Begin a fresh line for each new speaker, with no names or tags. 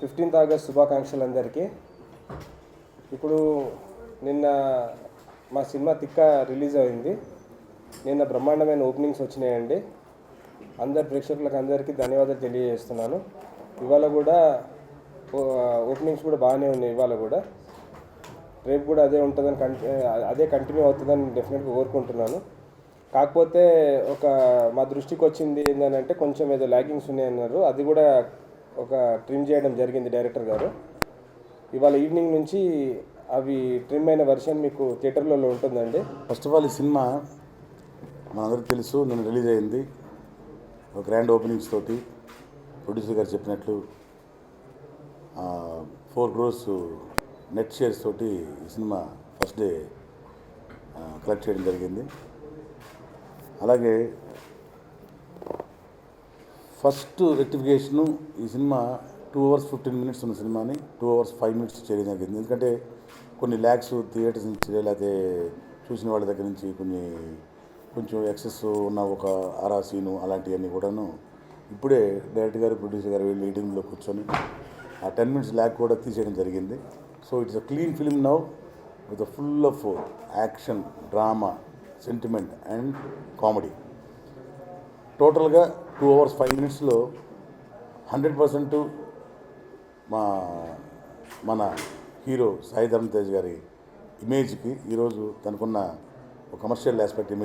15th August శుభాకాంక్షలు అందరికీ. ఇప్పుడు నిన్న మా సినిమా తిక్క రిలీజ్ అయింది. నిన్న బ్రహ్మాండమైన ఓపెనింగ్స్ వచ్చినాయండి. అందరు ప్రేక్షకులకు అందరికీ ధన్యవాదాలు తెలియజేస్తున్నాను. ఇవాళ కూడా ఓపెనింగ్స్ కూడా బాగానే ఉన్నాయి. ఇవాళ కూడా రేపు కూడా అదే ఉంటుందని అదే కంటిన్యూ అవుతుందని డెఫినెట్గా కోరుకుంటున్నాను. కాకపోతే మా దృష్టికి వచ్చింది ఏంటంటే కొంచెం ఏదో ల్యాగింగ్స్ ఉన్నాయన్నారు. అది కూడా ఒక ట్రిమ్ చేయడం జరిగింది డైరెక్టర్ గారు. ఇవాళ ఈవినింగ్ నుంచి అవి ట్రిమ్ అయిన వెర్షన్ మీకు థియేటర్లలో ఉంటుందండి.
ఫస్ట్ ఆఫ్ ఆల్ ఈ సినిమా మనందరికీ తెలుసు, నిన్న రిలీజ్ అయింది. ఒక గ్రాండ్ ఓపెనింగ్స్ తోటి ప్రొడ్యూసర్ గారు చెప్పినట్లు 4 crores నెట్ షేర్స్ తోటి ఈ సినిమా ఫస్ట్ డే కలెక్ట్ చేయడం జరిగింది. అలాగే ఫస్ట్ రెక్టిఫికేషను ఈ సినిమా 2 hours 15 minutes ఉన్న సినిమాని 2 hours 5 minutes చేయడం జరిగింది. ఎందుకంటే కొన్ని ల్యాక్స్ థియేటర్స్ నుంచి లేకపోతే చూసిన వాళ్ళ దగ్గర నుంచి కొంచెం ఎక్సెస్ ఉన్న ఒక ఆరా సీను అలాంటివన్నీ కూడాను ఇప్పుడే డైరెక్టర్ గారు ప్రొడ్యూసర్ గారు వెళ్ళి మీటింగ్లో కూర్చొని ఆ 10 minutes ల్యాక్ కూడా తీసేయడం జరిగింది. So it's a clean film now with full of action, drama, sentiment and comedy. టోటల్గా 2 hours 5 minutesలో 100% మన హీరో సాయి ధరమ్ తేజ్ గారి ఇమేజ్కి ఈరోజు తనకున్న ఒక కమర్షియల్ ఆస్పెక్ట్ ఇమేజ్